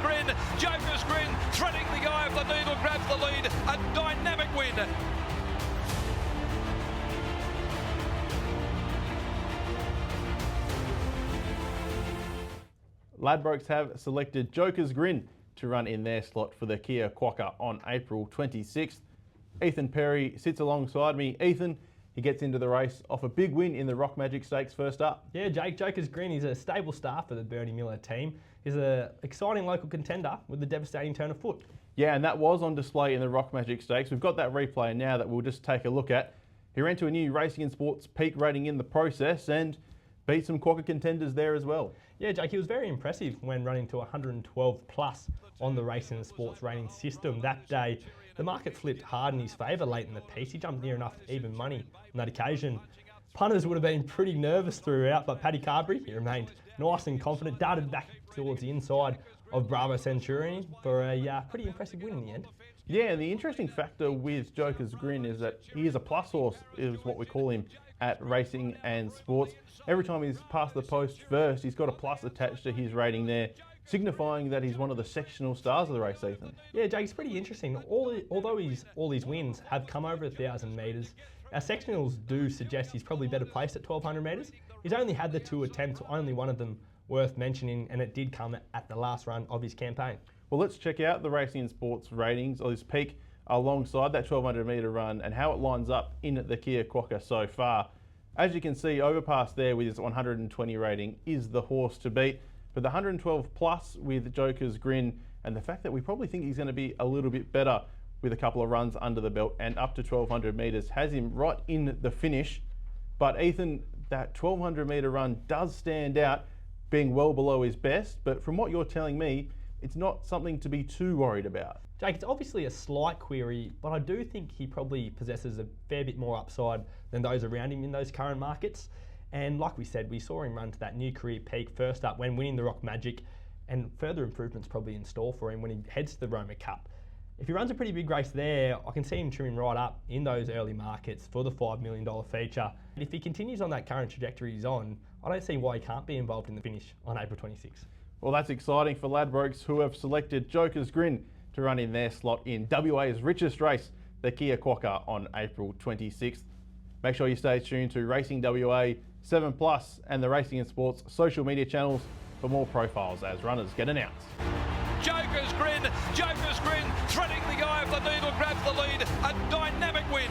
Grin. Jokers Grin threading the eye of the needle, grabs the lead. A dynamic win. Ladbrokes have selected Jokers Grin to run in their slot for the Kia Quokka on April 26th. Ethan Perry sits alongside me. Ethan, he gets into the race off a big win in the Rock Magic Stakes first up. Yeah, Jokers Grin is a stable star for the Bernie Miller team. He's an exciting local contender with a devastating turn of foot. Yeah, and that was on display in the Rock Magic Stakes. We've got that replay now that we'll just take a look at. He ran to a new Racing and Sports peak rating in the process and beat some Quokka contenders there as well. Yeah, Jake, he was very impressive when running to 112 plus on the Racing and Sports rating system that day. The market flipped hard in his favour late in the piece. He jumped near enough even money on that occasion. Punters would have been pretty nervous throughout, but Paddy Carberry, he remained nice and confident, darted back towards the inside of Bravo Centurion for a pretty impressive win in the end. Yeah, and the interesting factor with Jokers Grin is that he is a plus horse, is what we call him at Racing and Sports. Every time he's passed the post first, he's got a plus attached to his rating there, signifying that he's one of the sectional stars of the race, Ethan. Yeah, Jake, it's pretty interesting. Although all his wins have come over 1,000 metres, our sectionals do suggest he's probably better placed at 1,200 metres. He's only had the 2 attempts, only one of them worth mentioning, and it did come at the last run of his campaign. Well, let's check out the Racing and Sports ratings of his peak alongside that 1,200 metre run and how it lines up in the Kia Quokka so far. As you can see, Overpass there with his 120 rating is the horse to beat, but the 112 plus with Jokers Grin and the fact that we probably think he's going to be a little bit better with a couple of runs under the belt and up to 1,200 metres has him right in the finish. But Ethan, that 1,200 metre run does stand out, being well below his best, but from what you're telling me, it's not something to be too worried about. Jake, it's obviously a slight query, but I do think he probably possesses a fair bit more upside than those around him in those current markets. And like we said, we saw him run to that new career peak first up when winning the Rock Magic, and further improvements probably in store for him when he heads to the Roma Cup. If he runs a pretty big race there, I can see him trimming right up in those early markets for the $5 million feature. And if he continues on that current trajectory he's on, I don't see why he can't be involved in the finish on April 26th. Well, that's exciting for Ladbrokes, who have selected Jokers Grin to run in their slot in WA's richest race, the Kia Quokka, on April 26th. Make sure you stay tuned to Racing WA 7 Plus and the Racing and Sports social media channels for more profiles as runners get announced. Jokers Grin threading the eye of the needle, grabs the lead. A dynamic win.